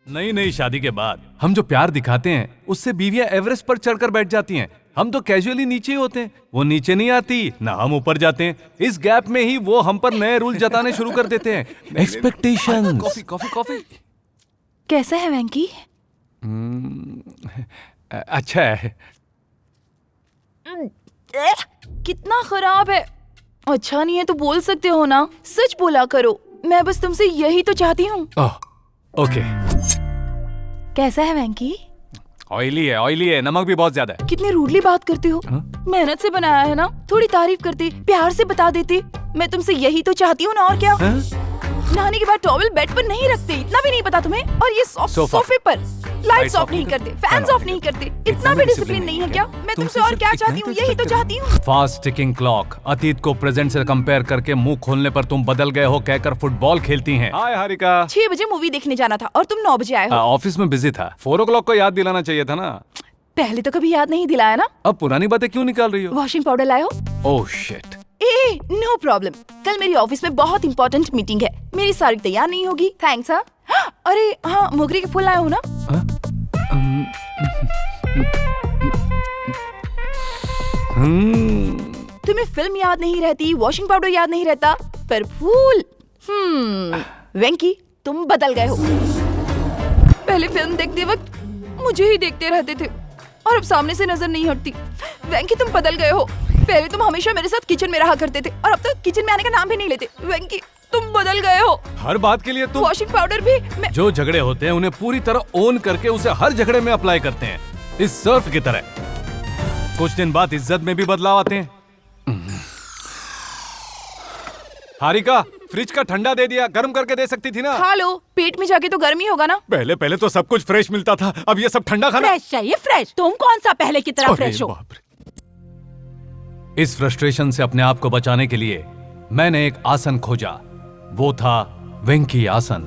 नई नई शादी के बाद हम जो प्यार दिखाते हैं उससे बीवियां एवरेस्ट पर चढ़कर बैठ जाती हैं। हम तो कैजुअली नीचे ही होते हैं, वो नीचे नहीं आती ना हम ऊपर जाते हैं। इस गैप में ही वो हम पर नए रूल जताने शुरू कर देते हैं। एक्सपेक्टेशंस। Coffee coffee coffee. कैसा है वेंकी? अच्छा है। कितना खराब है। अच्छा नहीं है तो बोल सकते हो ना, सच बोला करो। मैं बस तुमसे यही तो चाहती हूँ। ओके। कैसा है वेंकी? ऑयली है, नमक भी बहुत ज्यादा है। कितनी रूडली बात करते हो। मेहनत से बनाया है ना, थोड़ी तारीफ करते, प्यार से बता देते। मैं तुमसे यही तो चाहती हूँ ना, और क्या? नहाने के बाद टॉवल बेड पर नहीं रखते, इतना भी नहीं पता तुम्हें? और ये सोफे पर लाइट्स ऑफ नहीं करते, फैंस ऑफ नहीं करते, इतना भी डिसिप्लिन नहीं है क्या? मैं तुमसे और क्या चाहती हूँ, यही तो चाहती हूँ। Fast ticking clock. अतीत को प्रेजेंट से कंपेयर करके मुंह खोलने पर तुम बदल गए हो कहकर फुटबॉल खेलती हैं। हाय हारिका। 6 बजे मूवी देखने जाना था और तुम 9 बजे आए हो। ऑफिस में बिजी था। 4 o'clock को याद दिलाना चाहिए था ना। पहले तो कभी याद नहीं दिलाया ना। अब पुरानी बातें क्यों निकाल रही हो? वॉशिंग पाउडर लाए हो? Oh shit. No problem. कल मेरी ऑफिस में बहुत इंपॉर्टेंट मीटिंग है, मेरी साड़ी तैयार नहीं होगी। थैंक्स। अरे हाँ, मोगरे के फूल लाए हो ना? तुम्हें फिल्म याद नहीं रहती, वॉशिंग पाउडर याद नहीं रहता, पर फूल। वेंकी, तुम बदल गए हो। पहले फिल्म देखते वक्त मुझे ही देखते रहते थे और अब सामने से नजर नहीं हटती। वेंकी, तुम बदल गए हो। पहले तुम हमेशा मेरे साथ किचन में रहा करते थे और अब तो किचन में आने का नाम भी नहीं लेते। वेंकी, तुम बदल गए हो। हर बात के लिए तुम वॉशिंग पाउडर भी जो झगड़े होते हैं उन्हें पूरी तरह ओन करके उसे हर झगड़े में अप्लाई करते हैं, इस सर्फ की तरह। कुछ दिन बाद इज्जत में भी बदलाव आते हैं। हारिका, फ्रिज का ठंडा दे दिया, गर्म करके दे सकती थी ना। खा लो, पेट में जाके तो गर्मी होगा ना। पहले तो सब कुछ फ्रेश मिलता था, अब ये सब ठंडा खाना। फ्रेश चाहिए, फ्रेश। तुम कौन सा पहले की तरह फ्रेश हो? इस फ्रस्ट्रेशन से अपने आप को बचाने के लिए मैंने एक आसन खोजा। वो था वेंकी आसन।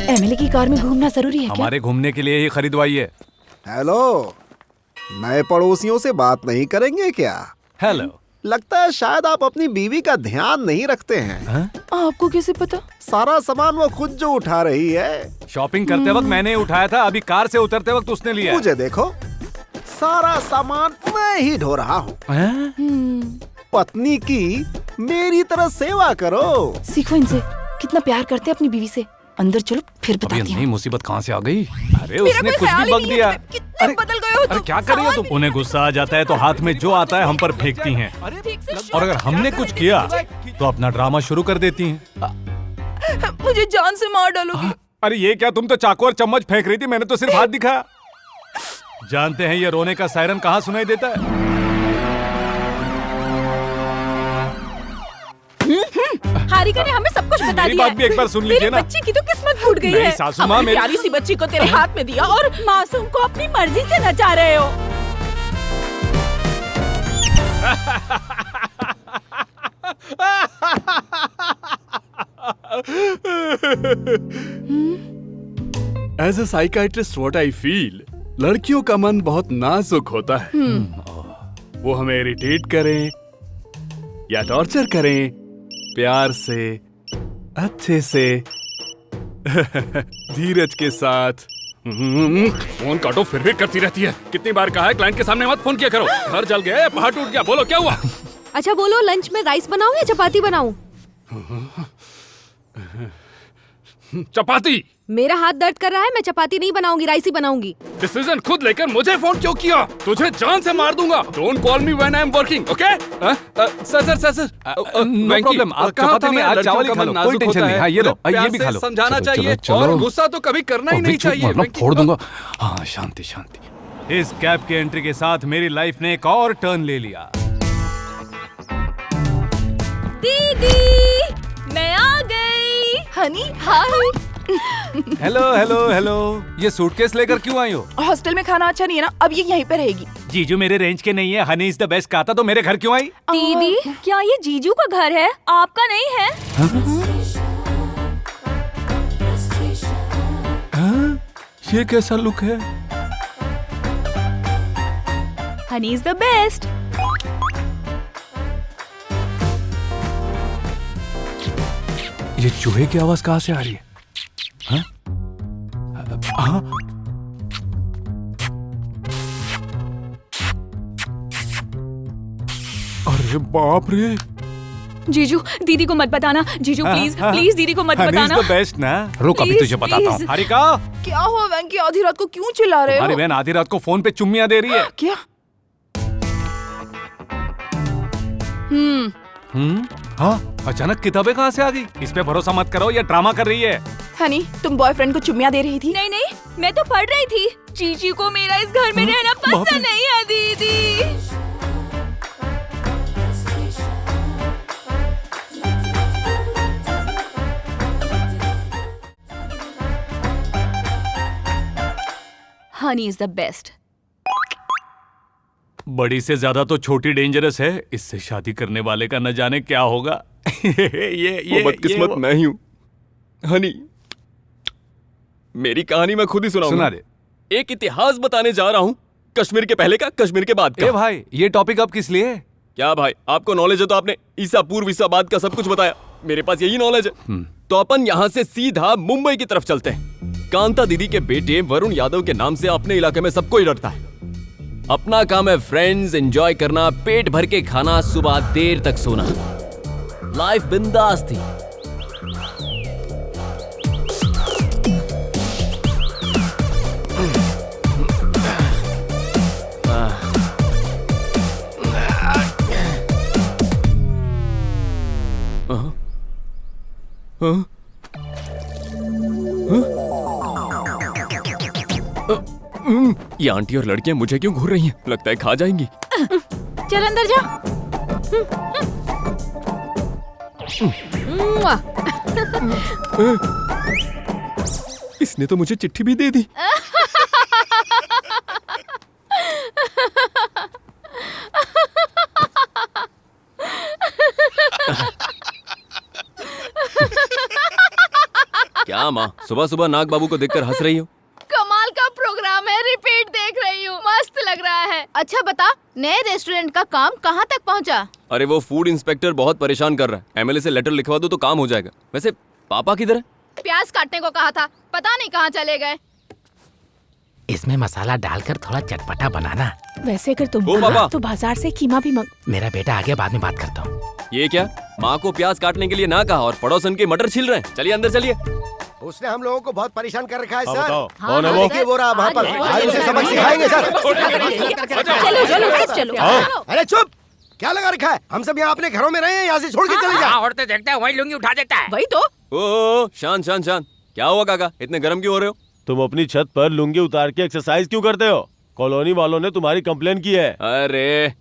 एमिली की कार में घूमना जरूरी है क्या? हमारे घूमने के लिए ही खरीदवाई है। हेलो, नए पड़ोसियों से बात नहीं करेंगे क्या? हेलो। लगता है शायद आप अपनी बीवी का ध्यान नहीं रखते हैं। आपको कैसे पता? सारा सामान वो खुद जो उठा रही है। शॉपिंग करते वक्त मैंने उठाया था, अभी कार से उतरते वक्त उसने लिया। मुझे देखो, सारा सामान मैं ही ढो रहा हूँ। पत्नी की मेरी तरह सेवा करो। सीखो इनसे, कितना प्यार करते हैं अपनी बीवी से। अंदर चलो, फिर बताती हूँ। नई मुसीबत कहाँ से आ गई? अरे उसने कुछ भी बक दिया। कितने बदल गए हो तुम। अरे क्या कर रही हो तुम? उन्हें गुस्सा आ जाता है तो हाथ में जो आता है हम पर फेंकती हैं, और अगर हमने कुछ किया तो अपना ड्रामा शुरू कर देती हैं। मुझे जान से मार डालोगी। अरे ये क्या, तुम तो चाकू और चम्मच फेंक रही थी, मैंने तो सिर्फ हाथ दिखाया। जानते हैं ये रोने का सायरन कहाँ सुनाई देता है? हारिका ने हमें सब कुछ बता मेरी दिया बात भी एक बार सुन लीजिए ना। बच्ची की तो किस्मत फूट गई नहीं, है। सासू माँ, अपनी मेरी प्यारी सी बच्ची को तेरे हाथ में दिया और मासूम को अपनी मर्जी से नचा रहे हो। As a psychiatrist, what I feel, लड़कियों का मन बहुत नाजुक होता है। वो हमें इरिटेट करें या टॉर्चर करें, प्यार से, अच्छे से, धीरज के साथ। फोन काटो फिर भी करती रहती है। कितनी बार कहा है क्लाइंट के सामने मत फोन किया करो। घर जल गया, पहाड़ टूट गया, बोलो क्या हुआ? अच्छा बोलो, लंच में राइस बनाऊं या चपाती बनाऊं? चपाती। मेरा हाथ दर्द कर रहा है, मैं चपाती नहीं बनाऊंगी, राइस ही बनाऊंगी। डिसीजन खुद लेकर मुझे फोन क्यों किया? तुझे जान से मार दूंगा। Don't call me when I am working, okay? Sir no problem, आप चपाती नहीं, आज चावल ही खा लो, कोई टेंशन नहीं। हाँ ये लो, ये भी खा लो। समझाना चाहिए और गुस्सा तो कभी करना ही नहीं चाहिए। फोड़ दूंगा। हाँ, शांति शांति। इस कैब की एंट्री के साथ मेरी लाइफ ने एक और टर्न ले लिया। दीदी, मैं आ गई। Honey, hi. Hello hello hello. ये सूटकेस लेकर क्यों आई हो? हॉस्टल में खाना अच्छा नहीं है ना, अब ये यहीं पे रहेगी। जीजू मेरे रेंज के नहीं है, हनी इज द बेस्ट कहा था तो मेरे घर क्यों आई? दीदी, क्या ये जीजू का घर है, आपका नहीं है? ये कैसा लुक है? Honey is the best. ये चूहे की आवाज कहाँ से आ रही है? हाँ? हाँ? अरे बाप रे! जीजू दीदी को मत बताना। जीजू प्लीज प्लीज दीदी को मत बताना। बेस्ट ना। रुक अभी Please, तुझे बताता हूँ। please. हारिका, क्या हुआ वेंकी, आधी रात को क्यों चिल्ला रहे हमारी हो? बहन आधी रात को फोन पे चुम्मियां दे रही है। क्या? हाँ, अचानक किताबें कहाँ से आ गई? इस पे भरोसा मत करो, ये ड्रामा कर रही है। हनी, तुम बॉयफ्रेंड को चुम्मियां दे रही थी? नहीं नहीं, मैं तो पढ़ रही थी। जीजी को मेरा इस घर में रहना बाप रे। पसंद नहीं है दीदी। Honey is the best. बड़ी से ज्यादा तो छोटी डेंजरस है। इससे शादी करने वाले का न जाने क्या होगा। ये वो बदकिस्मत मैं ही हूँ। हनी, मेरी कहानी मैं खुद ही सुना सुनाऊंगा। दे। एक इतिहास बताने जा रहा हूँ, कश्मीर के पहले का, कश्मीर के बाद ए का। भाई, ये टॉपिक अब किस लिए है? क्या भाई, आपको नॉलेज है तो आपने ईसा पूर्व ईसा बाद का सब कुछ बताया। मेरे पास यही नॉलेज है। तो अपन यहाँ से सीधा मुंबई की तरफ चलते हैं। कांता दीदी के बेटे वरुण यादव के नाम से अपने इलाके में सबको ही डरता है। अपना काम है फ्रेंड्स, एंजॉय करना, पेट भर के खाना, सुबह देर तक सोना। लाइफ बिंदास थी। ये आंटी और लड़कियां मुझे क्यों घूर रही हैं? लगता है खा जाएंगी। चल अंदर जा। मुआ। इसने तो मुझे चिट्ठी भी दे दी। क्या माँ, सुबह सुबह नाग बाबू को देखकर हंस रही हो? कमाल का प्रोग्राम है, रिपीट देख रही हूँ, मस्त लग रहा है। अच्छा बता, नए रेस्टोरेंट का काम कहाँ तक पहुँचा? अरे वो फूड इंस्पेक्टर बहुत परेशान कर रहा है। एमएलए से लेटर लिखवा दो तो काम हो जाएगा। वैसे पापा किधर है? प्याज काटने को कहा था, पता नहीं कहाँ चले गए। इसमें मसाला डालकर थोड़ा चटपटा बनाना। वैसे अगर तुम ओ पापा। तो बाजार से कीमा भी मंग। मेरा बेटा आगे बाद में बात करता हूँ। ये क्या, माँ को प्याज काटने के लिए ना कहा और पड़ोसन के मटर छील रहे हैं। चलिए अंदर चलिए। उसने हम लोगों को बहुत परेशान कर रखा है सर। कौन है वो? देखिए वो रहा वहाँ पर। आज उसे सबक सिखाएंगे सर। चलो चलो सब चलो। अरे चुप, क्या लगा रखा है? हम सब यहाँ अपने घरों में रहे हैं, यहाँ से छोड़ के चले जाओ। औरतें देखता है वही लुंगी उठा देता है। वही तो। ओ शांत शांत शांत। क्या हुआ काका, इतने गर्म क्यों हो रहे हो? तुम अपनी छत पर लुंगी उतार के एक्सरसाइज क्यों करते हो? कॉलोनी वालों ने तुम्हारी कंप्लेन की है। अरे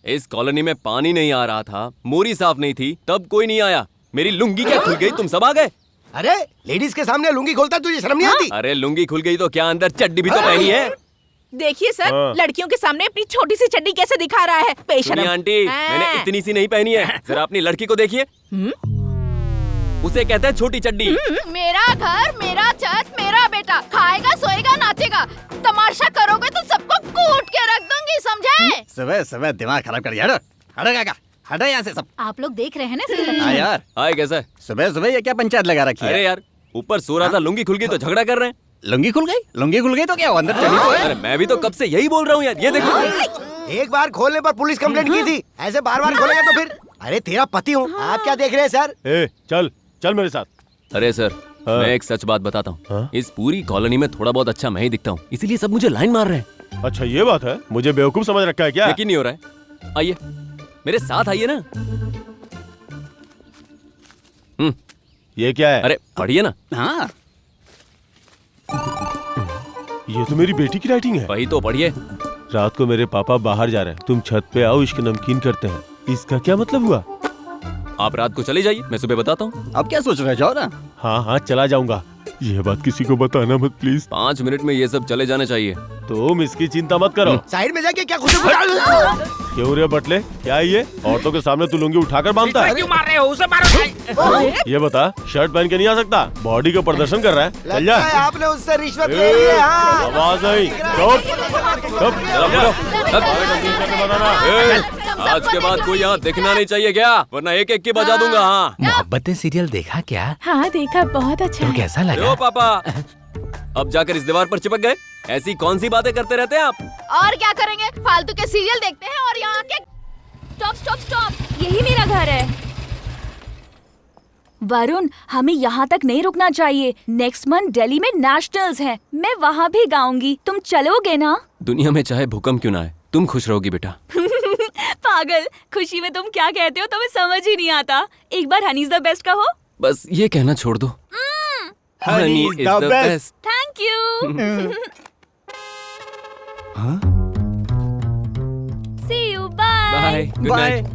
इस कॉलोनी में पानी नहीं आ रहा था, मोरी साफ नहीं थी, तब कोई नहीं आया। मेरी लुंगी क्या खुल गई, तुम सब आ गए? अरे लेडीज के सामने लुंगी खोलता तुझे शर्म नहीं आती? अरे लुंगी खुल गई तो क्या अंदर चड्डी भी तो पहनी है? देखिए सर, हाँ। लड़कियों के सामने अपनी छोटी सी चड्डी कैसे दिखा रहा है, सुनिए बेशरम। आंटी, मैंने इतनी सी नहीं पहनी है। जरा अपनी लड़की को देखिए। उसे कहते हैं छोटी चड्डी। मेरा घर, मेरा छत, मेरा बेटा, खाएगा सोएगा नाचेगा। तमाशा करोगे तो सबको कूट के रख दूंगी, समझे? सुबह सुबह दिमाग खराब कर दिया। हटो काका, हटो यहाँ से सब। आप लोग देख रहे हैं ना इसके हाँ यार, हाय कैसा है? सुबह सुबह ये क्या पंचायत लगा रखी अरे है? यार ऊपर सो रहा था, लुंगी खुल गई तो झगड़ा कर रहे हैं। लुंगी खुल गई? लुंगी खुल गई तो क्या हुआ? अंदर चली तो है। अरे मैं भी तो कब से यही बोल रहा हूँ यार, ये देखो। एक बार खोलने पर पुलिस कंप्लेंट की थी, ऐसे बार बार खोलेगा तो फिर? अरे तेरा पति हूँ, आप क्या देख रहे हैं सर? ए, चल चल मेरे साथ। अरे सर, हाँ। मैं एक सच बात बताता हूँ। हाँ? इस पूरी कॉलोनी में थोड़ा बहुत अच्छा मैं ही दिखता हूँ, इसीलिए सब मुझे लाइन मार रहे हैं। अच्छा ये बात है, मुझे बेवकूफ समझ रखा है क्या? यकीन नहीं हो रहा है? आइए मेरे साथ आइए ना। ये क्या है? अरे पढ़िए ना। हाँ, ये तो मेरी बेटी की राइटिंग है। वही तो पढ़िए। रात को मेरे पापा बाहर जा रहे हैं, तुम छत पे आओ, इश्क नमकीन करते हैं। इसका क्या मतलब हुआ? आप रात को चले जाइए, मैं सुबह बताता हूँ। अब क्या सोच रहे, जाओ ना। हाँ हाँ चला जाऊंगा। ये बात किसी को बताना मत प्लीज। 5 मिनट में ये सब चले जाने चाहिए। तुम इसकी चिंता मत करो। साइड में जाके क्या कुछ क्यों रे बटले, क्या है ये? औरतों के सामने तू लुंगी उठाकर बांधता है? क्यों मार रहे हो? उसे मारो। ये बता, शर्ट पहन के नहीं आ सकता? बॉडी का प्रदर्शन कर रहा है। चल जा। लगता है आपने उससे रिश्वत ले ली है। हाँ। आवाज नहीं। चुप। चुप। चलो, चल जा। चलो। करके बताना। हम आज के बाद कोई यहाँ दिखना नहीं चाहिए क्या, वरना एक एक की बजा दूंगा। हाँ मोहब्बतें सीरियल देखा क्या? हाँ देखा, बहुत अच्छा तो कैसा लगा? लो पापा, अब जाकर इस दीवार पर चिपक गए। ऐसी कौन सी बातें करते रहते हैं आप? और क्या करेंगे, फालतू के सीरियल देखते हैं और यहाँ के। स्टॉप स्टॉप स्टॉप, यही मेरा घर है। वरुण, हमें यहाँ तक नहीं रुकना चाहिए। नेक्स्ट मंथ दिल्ली में नेशनल्स हैं, मैं वहाँ भी गाऊंगी। तुम चलोगे ना? दुनिया में चाहे भूकंप क्यों ना आए, तुम खुश रहोगी बेटा। पागल, खुशी में तुम क्या कहते हो तुम्हें समझ ही नहीं आता। एक बार हनी इज द बेस्ट कहो। बस ये कहना छोड़ दो। Honey is the best. Thank you. See you, bye. Bye, good night.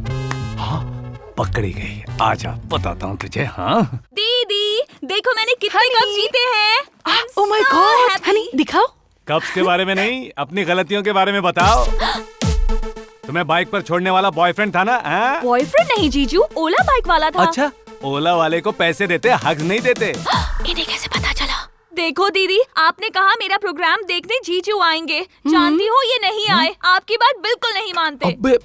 पकड़ी गई। आजा बताता हूँ तुझे। हाँ दीदी देखो मैंने कितने कप जीते हैं। ओह माय गॉड, हनी दिखाओ। कप्स के बारे में नहीं, अपनी गलतियों के बारे में बताओ। तुम्हें बाइक पर छोड़ने वाला बॉयफ्रेंड था ना? बॉयफ्रेंड नहीं जीजू, ओला बाइक वाला था। अच्छा, ओला वाले को पैसे देते, हग नहीं देते। इन्हें कैसे पता चला? देखो दीदी, आपने कहा मेरा प्रोग्राम देखने जीजू आएंगे। जानती हो ये नहीं आए, आपकी बात बिल्कुल नहीं मानते। अबे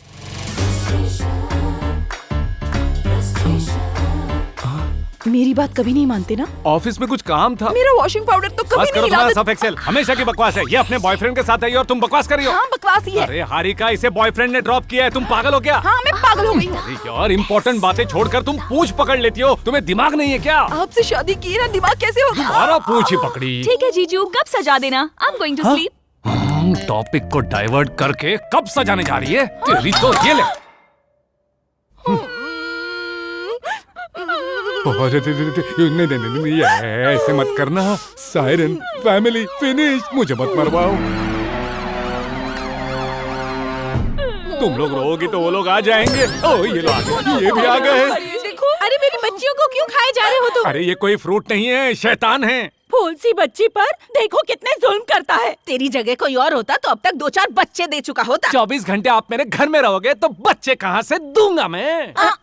मेरी बात कभी नहीं मानते ना? ऑफिस में कुछ काम था। मेरा वॉशिंग पाउडर तो कभी बस करो नहीं तुम्हारा हिलाते। सर्फ एक्सेल, हमेशा की बकवास है। ये अपने बॉयफ्रेंड के साथ आई और तुम बकवास कर रही हो। हाँ बकवास ही है। अरे हारिका, इसे बॉयफ्रेंड ने ड्रॉप किया है, तुम पागल हो क्या? हाँ मैं पागल हो गई हूँ। अरे यार, इम्पोर्टेंट बातें छोड़कर तुम पूंछ पकड़ लेती हो। तुम्हें दिमाग नहीं है क्या? आपसे शादी की ना, दिमाग कैसे होगा? तुम्हारा पूंछ ही पकड़ी। ठीक है जीजू, कब सजा देना? I am going to sleep. Topic को डाइवर्ट करके कब सजाने जा रही है? तेरी तो ये ले। नहीं, ऐसे मत करना। Siren, family, finish. मुझे मत मरवाओ। तुम लोग रोओगी तो वो लोग आ जाएंगे। ओ ये लोग आ गए, ये भी आ गए। देखो, अरे मेरी बच्चियों को क्यों खाए जा रहे हो तुम? अरे ये कोई फ्रूट नहीं है, शैतान है। फूल सी बच्ची पर देखो कितने जुल्म करता है। तेरी जगह कोई और होता तो अब तक 2-4 बच्चे दे चुका होता। 24 घंटे आप मेरे घर में रहोगे तो बच्चे कहाँ से दूंगा मैं? हाँ,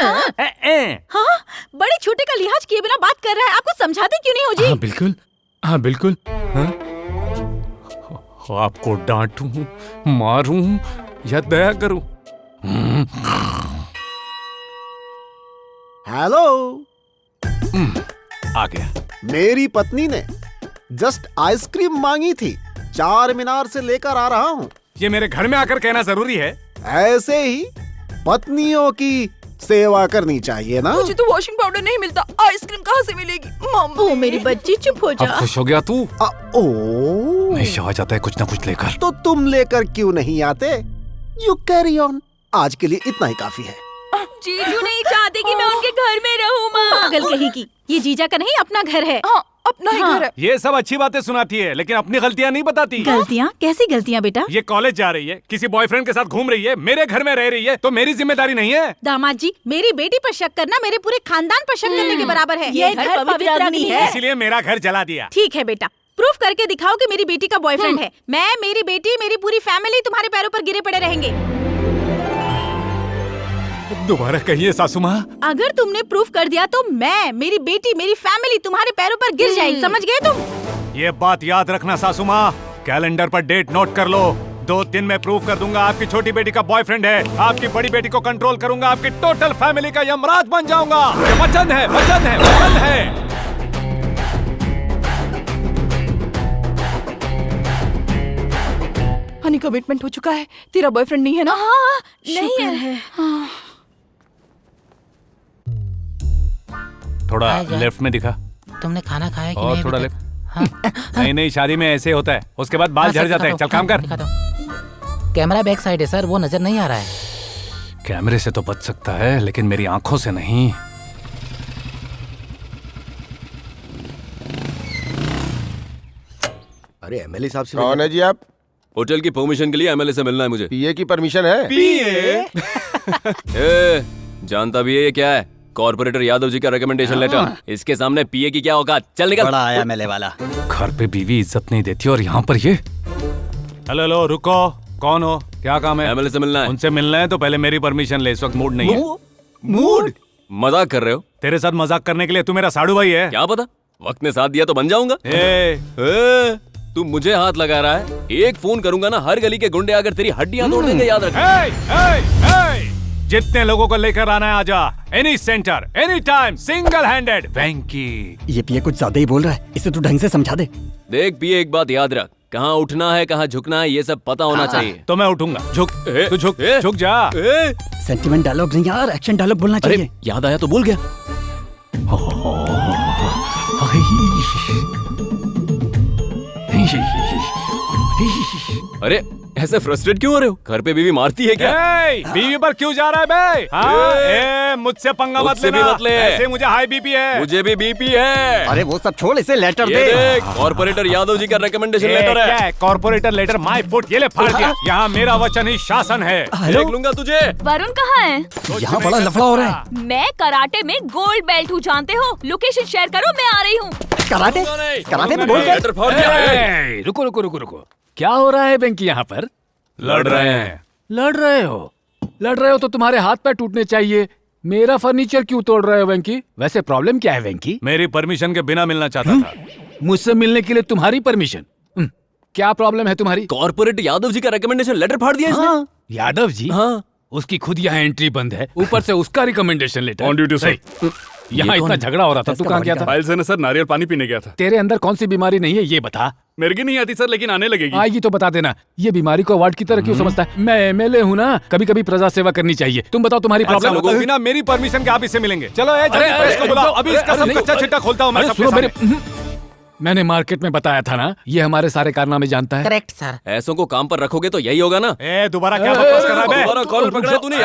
बड़े छोटे का लिहाज किए बिना बात कर रहा है। आपको समझाते क्यों नहीं हो जी? हाँ बिल्कुल, हाँ बिल्कुल। हाँ? आपको डांटूं, मारूं या दया करूं? हेलो, आ गया। मेरी पत्नी ने जस्ट आइसक्रीम मांगी थी, 4 मीनार से लेकर आ रहा हूँ। ये मेरे घर में आकर कहना जरूरी है? ऐसे ही पत्नियों की सेवा करनी चाहिए ना। मुझे तो वॉशिंग पाउडर नहीं मिलता, आइसक्रीम कहाँ से मिलेगी? मम्मी, मेरी बच्ची चुप हो जा। अब खुश हो गया तू? ओ, हमेशा आ जाता है कुछ ना कुछ लेकर। तो तुम लेकर क्यों नहीं आते? You carry on. आज के लिए इतना ही काफी है। जीजू नहीं चाहते कि मैं उनके घर में रहूं माँ। पागल कहेगी, ये जीजा का नहीं अपना घर है। हाँ, अपना ही घर है। ये सब अच्छी बातें सुनाती है, लेकिन अपनी गलतियाँ नहीं बताती। गलतियाँ? कैसी गलतियाँ बेटा? ये कॉलेज जा रही है, किसी बॉयफ्रेंड के साथ घूम रही है, मेरे घर में रह रही है, तो मेरी जिम्मेदारी नहीं है? दामाद जी, मेरी बेटी पर शक करना मेरे पूरे खानदान पर शक करने के बराबर है। ये घर पवित्र अग्नि है। इसीलिए मेरा घर जला दिया। ठीक है बेटा, प्रूफ करके दिखाओ कि मेरी बेटी का बॉयफ्रेंड है। मैं, मेरी बेटी, मेरी पूरी फैमिली तुम्हारे पैरों पर गिरे पड़े रहेंगे। दोबारा कहिए सासू माँ। अगर तुमने प्रूफ कर दिया तो मैं, मेरी बेटी, मेरी फैमिली तुम्हारे पैरों पर गिर जाएगी। समझ गए तुम? ये बात याद रखना सासू माँ, कैलेंडर पर डेट नोट कर लो। 2 दिन में प्रूफ कर दूंगा आपकी छोटी बेटी का बॉयफ्रेंड है। आपकी बड़ी बेटी को कंट्रोल करूंगा, आपकी टोटल फैमिली का यमराज बन जाऊंगा। ये वचन है, वचन है, वचन है। हनी, कमिटमेंट हो चुका है। तेरा बॉयफ्रेंड नहीं है ना? हाँ, नहीं है। थोड़ा आजा। लेफ्ट में दिखा। तुमने खाना खाया कि और नहीं? थोड़ा अभी लेफ्ट। तक? हाँ। नहीं नहीं, शादी में ऐसे होता है, उसके बाद बाल हाँ, झड़ सर, जाते हैं। दिखा चल दो। काम कर। दिखा दो। कैमरा बैक साइड है सर, वो नजर नहीं आ रहा है। कैमरे से तो बच सकता है, लेकिन मेरी आंखों से नहीं। अरे एमएलए साहब से कौन है जी आप? होटल की परमिशन के लिए एमएलए से मिलना है मुझे। पीए की परमिशन है? ए, जानता भी है ये क्या है? कॉर्पोरेटर यादव जी का रिकमेंडेशन लेटर। इसके सामने पीए की क्या औकात? चल निकल। बड़ा आया एमएलए वाला। घर पे बीवी इज्जत नहीं देती और यहाँ पर ये। हेलो हेलो, रुको। कौन हो? क्या काम है? एमएलए से मिलना है। उनसे मिलना है तो पहले मेरी परमिशन ले। इस वक्त मूड नहीं है। मूड? मजाक कर रहे हो? तेरे साथ मजाक करने के लिए तू मेरा साड़ू भाई है? क्या पता, वक्त ने साथ दिया तो बन जाऊंगा। तू मुझे हाथ लगा रहा है? एक फोन करूंगा ना, हर गली के गुंडे आकर तेरी हड्डियां तोड़ देंगे, याद रख। जितने लोगों को लेकर आना है आजा। Any centre, any time, single handed. Venky, ये पिए कुछ ज्यादा ही बोल रहा है, इसे तू ढंग से समझा दे। देख पिए, एक बात याद रख, कहाँ उठना है कहाँ झुकना है ये सब पता होना चाहिए। तो मैं उठूंगा। झुक, तू झुक, झुक जा। सेंटिमेंट डायलॉग नहीं यार, एक्शन डायलॉग बोलना चाहिए। अरे याद आया तो बोल गया। अरे ऐसे फ्रस्ट्रेट क्यों हो रहे हो? घर पे बीवी मारती है क्या? बीवी पर क्यों जा रहा है बे? हाँ, मुझसे पंगा मत लेना। मत ले। ऐसे मुझे हाई बीपी है। मुझे भी बीपी है। अरे वो सब छोड़, इसे लेटर दे। कॉर्पोरेटर यादव जी का रिकमेंडेशन लेटर है। क्या है? कॉर्पोरेटर लेटर माय फुट, ये ले फाड़ दिया। यहाँ मेरा वचन ही शासन है। देख लूंगा तुझे। वरुण कहाँ है? यहाँ बड़ा लफड़ा हो रहा है। मैं कराटे में गोल्ड बेल्ट हूँ, जानते हो? लोकेशन शेयर करो, मैं आ रही हूँ। कराटे? कराटे में गोल्ड बेल्ट? रुको रुको रुको रुको, क्या हो रहा है वेंकी यहाँ पर? लड़ रहे हैं। लड़ रहे हो? लड़ रहे हो तो तुम्हारे हाथ पैर टूटने चाहिए। मेरा फर्नीचर क्यों तोड़ रहे हो वेंकी? वैसे प्रॉब्लम क्या है वेंकी? मेरी परमिशन के बिना मिलना चाहता था। मुझसे मिलने के लिए तुम्हारी परमिशन? क्या प्रॉब्लम है तुम्हारी? कॉर्पोरेट यादव जी का रिकमेंडेशन लेटर फाड़ दिया इसने। यादव जी? हाँ, उसकी खुद यहाँ एंट्री बंद है, ऊपर से उसका recommendation letter. On duty sir. यहाँ इतना झगड़ा हो रहा था, तू कहाँ गया था? फाइल से ना सर, नारियल पानी पीने गया था। तेरे अंदर कौन सी बीमारी नहीं है ये बता। मेरे की नहीं आती सर, लेकिन आने लगेगी। आएगी तो बता देना। ये बीमारी को अवार्ड की तरह क्यों समझता है? मैं एमएलए हूँ ना, कभी कभी प्रजा सेवा करनी चाहिए। तुम बताओ तुम्हारी प्रॉब्लम। लोगों बिना मेरी परमिशन के आप इससे मिलेंगे। चलो प्रेस को बुलाओ, अभी इसका सब कच्चा चिट्ठा खोलता हूँ मैं सबके सामने। मैंने मार्केट में बताया था ना, ये हमारे सारे कारनामे जानता है। Correct sir. ऐसों को काम पर रखोगे तो यही होगा ना। दोबारा क्या बकवास कर रहा है? दोबारा कॉल पकड़ा तूने।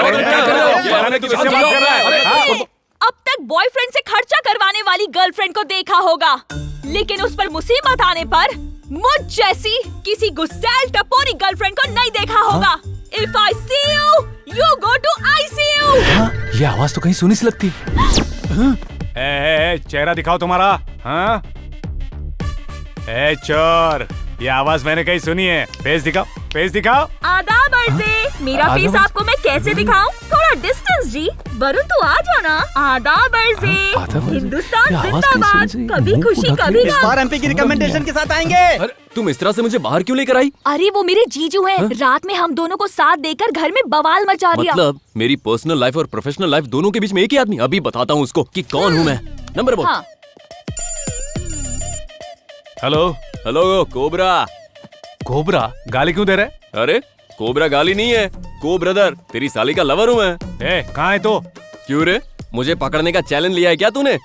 अब तक बॉयफ्रेंड से खर्चा करवाने वाली गर्लफ्रेंड को देखा होगा, लेकिन उस पर मुसीबत आने पर मुझ जैसी किसी गुस्सैल टपोरी गर्लफ्रेंड को नहीं देखा होगा। If I see you, you go to ICU। ये आवाज तो कहीं सुनी सी लगती। चेहरा दिखाओ तुम्हारा। हाँ, चोर, ये आवाज मैंने कहीं सुनी है। फेस दिखाओ, फेस दिखाओ। आदाब अर्ज़े, मेरा फेस आपको मैं कैसे दिखाऊं? थोड़ा डिस्टेंस जी। वरुण तू आ जाना। आदाब अर्ज़े, हिंदुस्तान जिंदाबाद, कभी खुशी कभी इस बार एमपी की रिकमेंडेशन के साथ आएंगे। तुम इस तरह से मुझे बाहर क्यों लेकर आई? अरे वो मेरे जीजू हैं। रात में हम दोनों को साथ देकर घर में बवाल मचा दिया। मतलब मेरी पर्सनल लाइफ और प्रोफेशनल लाइफ दोनों के बीच में एक ही आदमी? अभी बताता हूँ उसको कि कौन हूँ मैं। नंबर बोल। Hello hello, cobra. कोबरा गाली क्यों दे रहे? अरे कोबरा गाली नहीं है, को ब्रदर, तेरी साली का लवर हूँ मैं। कहाँ है तो? क्यों रे, मुझे पकड़ने का चैलेंज लिया है क्या तूने?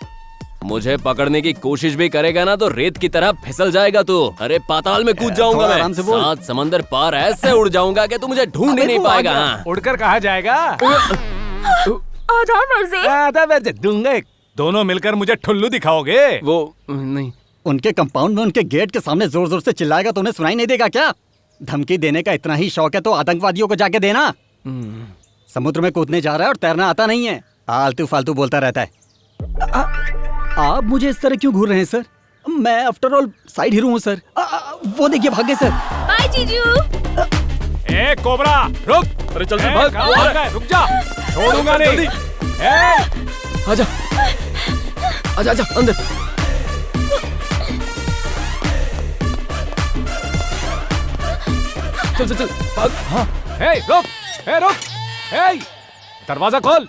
मुझे पकड़ने की कोशिश भी करेगा ना तो रेत की तरह फिसल जाएगा तू। अरे पाताल में कूद जाऊंगा मैं, 7 समंदर पार ऐसे उड़ जाऊंगा कि तू मुझे ढूंढ ही नहीं पाएगा। हाँ। उड़कर कहा जाएगा? आधा वैसे दूंगा। दोनों मिलकर मुझे ठुल्लू दिखाओगे? वो नहीं, उनके कंपाउंड में उनके गेट के सामने जोर जोर से चिल्लाएगा तो उन्हें सुनाई नहीं देगा क्या? धमकी देने का इतना ही शौक है तो आतंकवादियों को जाके देना। समुद्र में कूदने जा रहा है और तैरना आता नहीं है, आलतू फालतू बोलता रहता है। आप मुझे इस तरह क्यों घूर रहे हैं सर? मैं आफ्टर ऑल साइड हीरो हूँ सर। वो देखिए भागे सर। बाय जीजू। ए कोबरा रुक। अरे चल चल भाग, रुक जा, छोड़ूंगा नहीं। आजा आजा आजा अंदर। चल चल चल भाग। हाँ, रुक, रुक, दरवाजा खोल।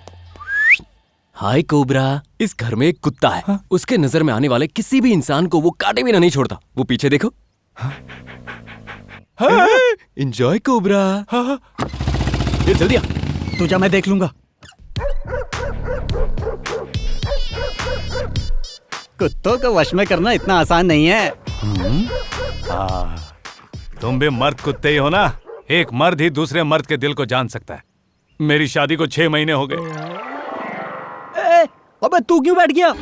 हाय कोबरा, इस घर में एक कुत्ता है। हाँ? उसके नजर में आने वाले किसी भी इंसान को वो काटे बिना नहीं छोड़ता। वो पीछे देखो। Enjoy cobra. ये जल्दी आ। तुझे मैं देख लूंगा। कुत्तों को वश में करना इतना आसान नहीं है। तुम भी मर्द कुत्ते ही हो ना? एक मर्द ही दूसरे मर्द के दिल को जान सकता है। मेरी शादी को 6 महीने हो गए। अबे तू क्यों बैठ गया?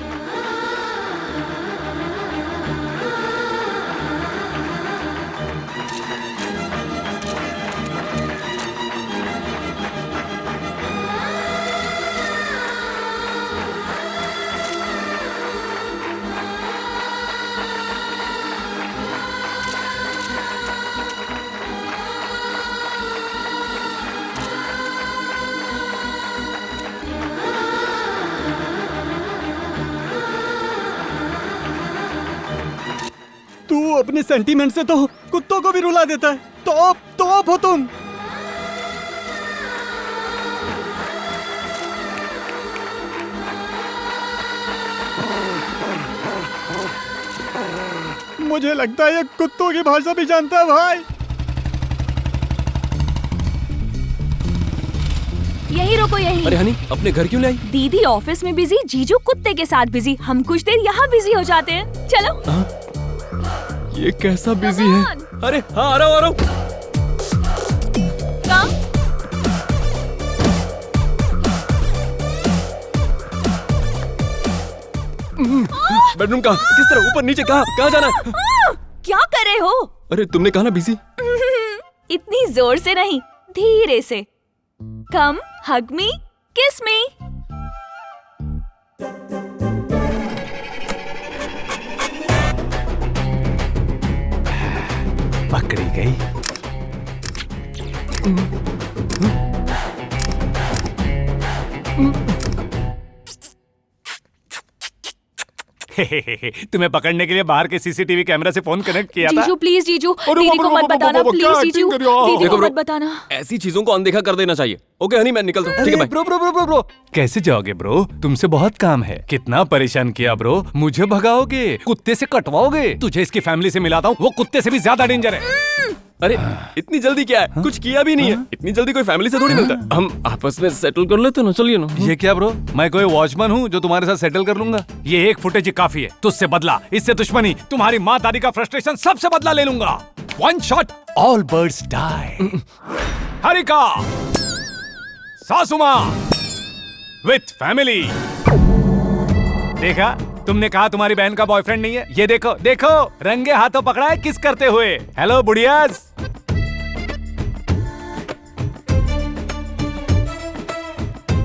तू अपने सेंटीमेंट से तो कुत्तों को भी रुला देता है। तो हो तुम। मुझे लगता है ये कुत्तों की भाषा भी जानता है भाई। यही रुको यही। अरे हनी, अपने घर क्यों ले आई? दीदी ऑफिस में बिजी, जीजू कुत्ते के साथ बिजी, हम कुछ देर यहाँ बिजी हो जाते हैं। चलो। ये कैसा बिजी है? अरे हाँ, आ रहा हूँ। कहाँ? बेडरूम कहाँ? किस तरह? ऊपर नीचे? कहाँ जाना है? क्या कर रहे हो? अरे तुमने कहा ना बिजी। इतनी जोर से नहीं, धीरे से। कम, हग मी, किस मी। पकड़ी गई। तुम्हें पकड़ने के लिए बाहर के सीसीटीवी कैमरा से फोन कनेक्ट किया था। जीजू प्लीज, जीजू दीदी को मत बताना प्लीज, जीजू दीदी को मत बताना। ऐसी चीजों को अनदेखा कर देना चाहिए। ओके हनी, मैं निकलता हूँ। ठीक है bro bro bro bro bro, कैसे जाओगे ब्रो? तुमसे बहुत काम है। कितना परेशान किया ब्रो। मुझे भगाओगे, कुत्ते से कटवाओगे। तुझे इसकी फैमिली से मिलाता हूँ, वो कुत्ते से भी ज्यादा डेंजर है। अरे इतनी जल्दी क्या है? कुछ किया भी नहीं है। इतनी जल्दी कोई फैमिली से थोड़ी मिलता है। हम आपस में सेटल कर लेते ना, चलिए ना। ये क्या ब्रो? मैं कोई वॉचमैन हूँ जो तुम्हारे साथ सेटल कर लूंगा? ये एक फुटेज ही काफी है। तुझसे बदला, इससे दुश्मनी, तुम्हारी माँ दादी का फ्रस्ट्रेशन सबसे बदला ले लूंगा। One shot all birds die. Harika, सासू माँ विथ फैमिली। देखा, तुमने कहा तुम्हारी बहन का बॉयफ्रेंड नहीं है। ये देखो देखो, रंगे हाथों पकड़ा है किस करते हुए। हेलो बुढ़ियाज।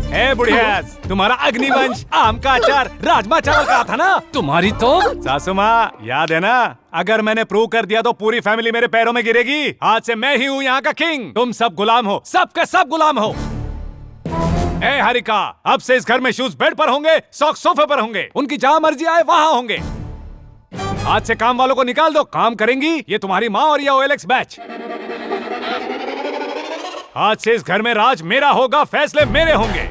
हे बुढ़ियाज, तुम्हारा अग्निवंश, आम का अचार, राजमा चावल का था ना? तुम्हारी तो सासू माँ याद है ना? अगर मैंने प्रूव कर दिया तो पूरी फैमिली मेरे पैरों में गिरेगी। आज से मैं ही हूँ यहाँ का किंग। तुम सब गुलाम हो, सब के सब गुलाम हो। ए हरिका, अब से इस घर में शूज बेड पर होंगे, सॉक्स सोफे पर होंगे। उनकी जहां मर्जी आए वहां होंगे। आज से काम वालों को निकाल दो, काम करेंगी ये तुम्हारी माँ और ये OLX बैच। आज से इस घर में राज मेरा होगा, फैसले मेरे होंगे।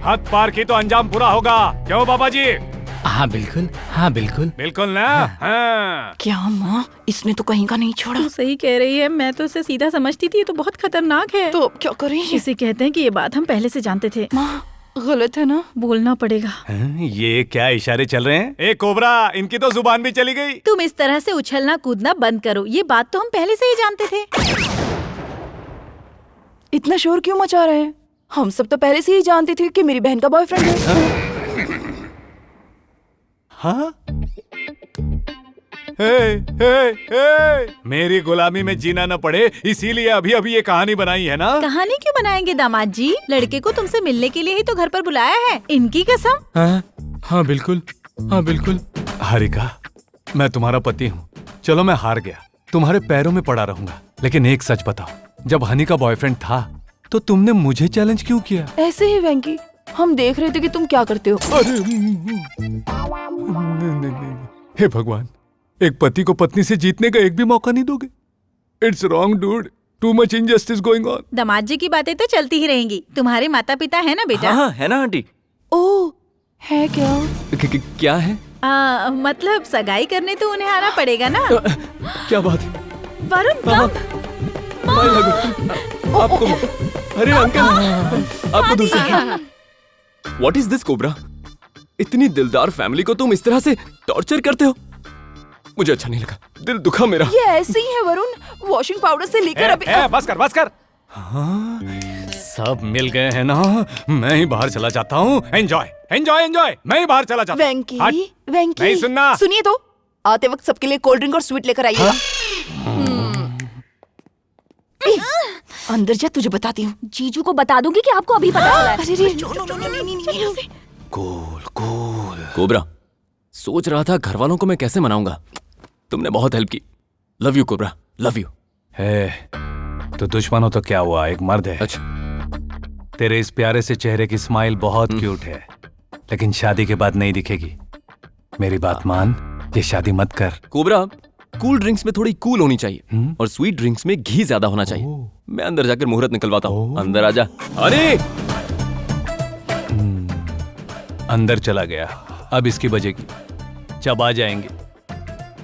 हद पार की तो अंजाम पूरा होगा। क्यों बाबा जी? हाँ बिल्कुल, हाँ बिल्कुल। बिल्कुल ना? हाँ। क्या माँ, इसने तो कहीं का नहीं छोड़ा। तू सही कह रही है, मैं तो इसे सीधा समझती थी। ये तो बहुत खतरनाक है। तो अब क्या करें? इसे कहते हैं कि ये बात हम पहले से जानते थे। माँ गलत है ना? बोलना पड़ेगा। ये क्या इशारे चल रहे हैं? ए कोबरा, इनकी तो जुबान भी चली गई। तुम इस तरह से उछलना कूदना बंद करो। ये बात तो हम पहले से ही जानते थे। इतना शोर क्यों मचा रहे हैं? हम सब तो पहले से ही जानते थे कि मेरी बहन का बॉयफ्रेंड है। हाँ? हे, मेरी गुलामी में जीना न पड़े, इसीलिए अभी अभी ये कहानी बनाई है ना? कहानी क्यों बनाएंगे दामाद जी? लड़के को तुमसे मिलने के लिए ही तो घर पर बुलाया है। इनकी कसम। हाँ बिल्कुल, हाँ बिल्कुल। हरिका, मैं तुम्हारा पति हूँ। चलो मैं हार गया, तुम्हारे पैरों में पड़ा रहूंगा। लेकिन एक सच बताओ, जब हनी का बॉयफ्रेंड था तो तुमने मुझे चैलेंज क्यों किया? ऐसे ही वेंकी, हम देख रहे थे कि तुम क्या करते हो। हे भगवान, एक पति को पत्नी से जीतने का एक भी मौका नहीं दोगे? It's wrong dude, too much injustice going on. दामाद जी की बातें तो चलती ही रहेंगी। तुम्हारे माता पिता है ना बेटा? हाँ है ना आंटी। ओह, है क्या? क्या है? मतलब सगाई करने तो उन्हें आना पड़ेगा ना। क्या बात है? वरुण कब? आपको, अरे अंकल, आपको दूसरा। What is this cobra? इतनी दिलदार फैमिली को तुम इस तरह से टॉर्चर करते हो? मुझे अच्छा नहीं लगा, दिल दुखा मेरा। ये ऐसे ही है वरुण, वॉशिंग पाउडर से लेकर अभी। बस कर बस कर। हाँ, सब मिल गए हैं ना? मैं ही बाहर चला जाता हूँ। एंजॉय एंजॉय एंजॉय, मैं ही बाहर चला जाता हूँ। वेंकी, वेंकी, नहीं सुनना। सुनिए तो, आते वक्त सबके लिए कोल्ड ड्रिंक और स्वीट लेकर आइएगा। अंदर जा, तुझे बताती हूँ। जीजू को बता दूंगी कि आपको अभी पता चला है। अरे कूल कूल। कोबरा, सोच रहा था घर वालों को मैं कैसे मनाऊंगा। तुमने बहुत हेल्प की। Love you cobra, love you. है तो दुश्मन हो तो क्या हुआ, एक मर्द है। अच्छा, तेरे इस प्यारे से चेहरे की स्माइल बहुत क्यूट है, लेकिन शादी के बाद नहीं दिखेगी। मेरी बात मान, ये शादी मत कर। कोबरा, कूल ड्रिंक्स में थोड़ी कूल होनी चाहिए और स्वीट ड्रिंक्स में घी ज्यादा होना चाहिए। मैं अंदर जाकर मुहूर्त निकलवाता हूँ। अंदर आजा। अरे अंदर चला गया, अब इसकी बजेगी। चबा जाएंगे,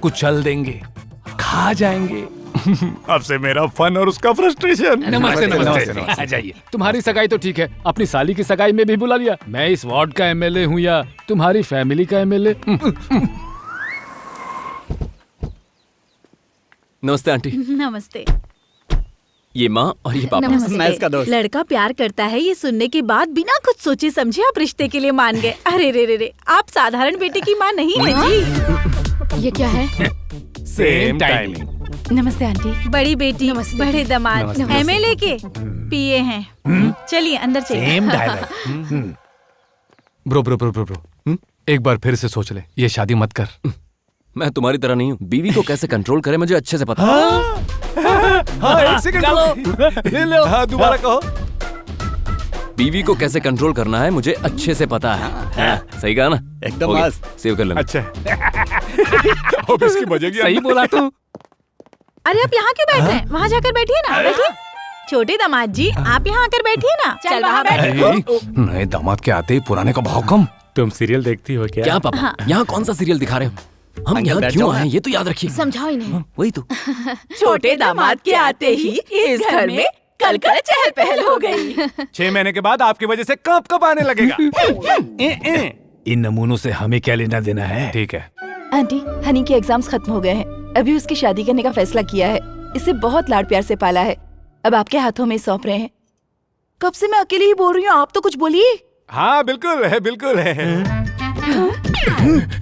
कुचल देंगे, खा जाएंगे। अब से मेरा फन और उसका फ्रस्ट्रेशन। नमस्ते नमस्ते, आ जाइए। तुम्हारी सगाई तो ठीक है, अपनी साली की सगाई में भी बुला लिया। मैं इस वार्ड का एमएलए हूँ या तुम्हारी फैमिली का एमएलए? नमस्ते आंटी। नमस्ते। ये माँ और ये पापा। मैं इसका दोस्त। लड़का प्यार करता है ये सुनने के बाद बिना कुछ सोचे समझे आप रिश्ते के लिए मान गए। अरे रे रे रे, आप साधारण बेटे की माँ नहीं है जी। ये क्या है? Same timing. नमस्ते आंटी। बड़ी बेटी, बड़े दामाद, एमएलए के पीए हैं। चलिए अंदर चलिए। Bro bro bro bro bro, एक बार फिर से सोच ले, ये शादी मत कर। मैं तुम्हारी तरह नहीं हूँ, बीवी को कैसे कंट्रोल करे मुझे अच्छे से पता। हाँ, एक सेकंड ले लो। हाँ, दोबारा कहो। बीवी को कैसे कंट्रोल करना है मुझे अच्छे से पता है। सही कहा ना? एकदम मस्त। सेव कर लेना। अच्छा। अब इसकी बजेगी। सही बोला तू। अरे आप यहाँ क्यों बैठ रहे हैं? वहाँ जाकर बैठिए ना, बैठिए। छोटे दामाद जी, आप यहाँ आकर बैठिए ना। चल वहाँ बैठो। नए दामाद के आते ही पुराने का भाव कम। तुम सीरियल देखती हो क्या? क्या पापा, यहाँ कौन सा सीरियल दिखा रहे हो? हम यहाँ क्यों आए ये तो याद रखिए। समझाओ इन्हें। वही तो। छोटे दामाद के आते ही इस घर में कल चहल पहल हो गई। 6 महीने के बाद आपकी वजह से कब आने लगेगा। इन नमूनों से हमें क्या लेना देना है? ठीक है आंटी, हनी के एग्जाम्स खत्म हो गए हैं। अभी उसकी शादी करने का फैसला किया है। इसे बहुत लाड प्यार से पाला है, अब आपके हाथों में सौंप रहे हैं। कब से मैं अकेली ही बोल रही हूँ, आप तो कुछ बोलिए। हाँ बिल्कुल है, बिल्कुल है।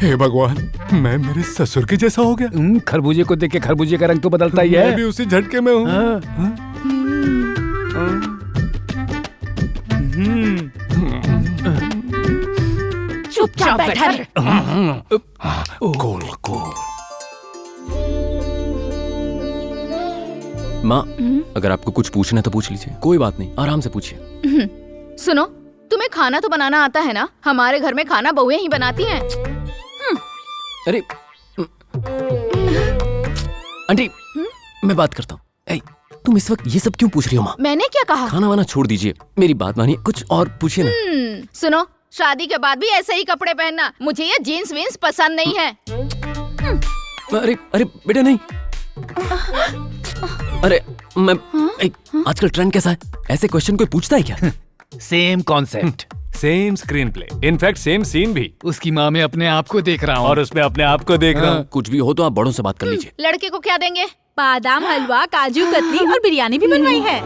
हे भगवान, मैं मेरे ससुर के जैसा हो गया। खरबूजे को देख के खरबूजे का रंग तो बदलता ही है। मैं भी उसी झटके में हूँ। चुपचाप बैठा रहे। Cool cool. माँ, अगर आपको कुछ पूछना है तो पूछ लीजिए, कोई बात नहीं, आराम से पूछिए। सुनो, तुम्हें खाना तो बनाना आता है ना? हमारे घर में खाना बहुएं ही बनाती हैं। अरे आंटी, मैं बात करता हूँ। तुम इस वक्त ये सब क्यों पूछ रही हो माँ? मैंने क्या कहा? खाना वाना छोड़ दीजिए, मेरी बात मानिए, कुछ और पूछिए ना। सुनो, शादी के बाद भी ऐसे ही कपड़े पहनना, मुझे ये जीन्स वीन्स पसंद नहीं है। अरे अरे बेटा नहीं। अरे मैं आजकल ट्रेंड कैसा है, ऐसे क्वेश्चन कोई पूछता है क्या? Same concept, same screenplay, in fact same scene भी। उसकी माँ में अपने आप को देख रहा हूँ और उसमें अपने आप को देख रहा हूँ। कुछ भी हो तो आप बड़ों से बात कर लीजिए। लड़के को क्या देंगे? बादाम हलवा, काजू कतली और बिरयानी भी बनवाई है।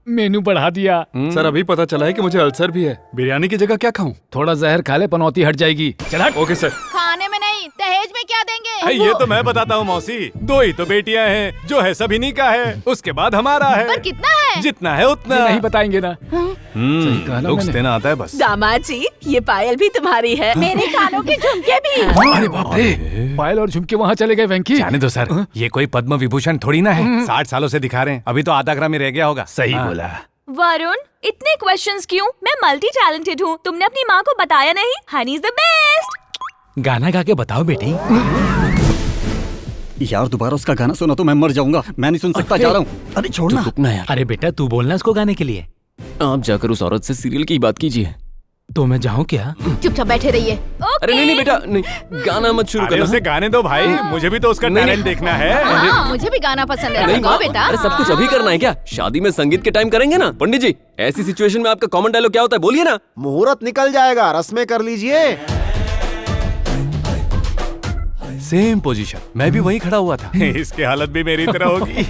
मेनू बढ़ा दिया। सर अभी पता चला है कि मुझे अल्सर भी है। बिरयानी की जगह क्या खाऊं? थोड़ा जहर खा ले, पनौती हट जाएगी। चल हट। Okay sir. खाने में नहीं, दहेज में क्या देंगे? ये तो मैं बताता हूँ मौसी, 2 ही तो बेटियां हैं, जो है सब इन्हीं का है, उसके बाद हमारा है। पर कितना है? जितना है उतना। नहीं बताएंगे ना। सही कहा ना लुक्स मैंने। देना आता है बस। दामाद जी, ये पायल भी तुम्हारी है, मेरे कानों के झुमके भी। अरे बाप रे, पायल और झुमके वहाँ चले गए वेंकी। जाने दो सर, ये कोई पद्म विभूषण थोड़ी ना है। 60 सालों से दिखा रहे हैं, अभी तो आधा ग्राम ही रह गया होगा। सही बोला। वरुण, इतने क्वेश्चंस क्यों? मैं मल्टी टैलेंटेड हूँ, तुमने अपनी माँ को बताया नहीं? Honey is the best. गाना गा के बताओ बेटी। यार दोबारा उसका गाना सुना तो मैं मर जाऊंगा, मैं नहीं सुन सकता, जा रहा हूँ। अरे छोड़ना। रुकना यार। अरे बेटा तू बोलना उसको गाने के लिए। आप जाकर उस औरत से सीरियल की बात कीजिए। तो मैं जाऊँ क्या? चुपचाप बैठे रहिए। अरे नहीं बेटा नहीं, गाना मत शुरू अरे करना। उसे गाने दो भाई, मुझे भी तो उसका टैलेंट देखना है। हाँ, मुझे भी गाना पसंद है। नहीं गाओ माँ, बेटा। अरे सब कुछ अभी करना है क्या? शादी में संगीत के टाइम करेंगे ना। पंडित जी, ऐसी सिचुएशन में आपका कॉमन डायलॉग क्या होता है, बोलिए ना। मुहूर्त निकल जाएगा, रस्में कर लीजिए। सेम पोजीशन, मैं भी वहीं खड़ा हुआ था। इसकी हालत भी मेरी तरह होगी।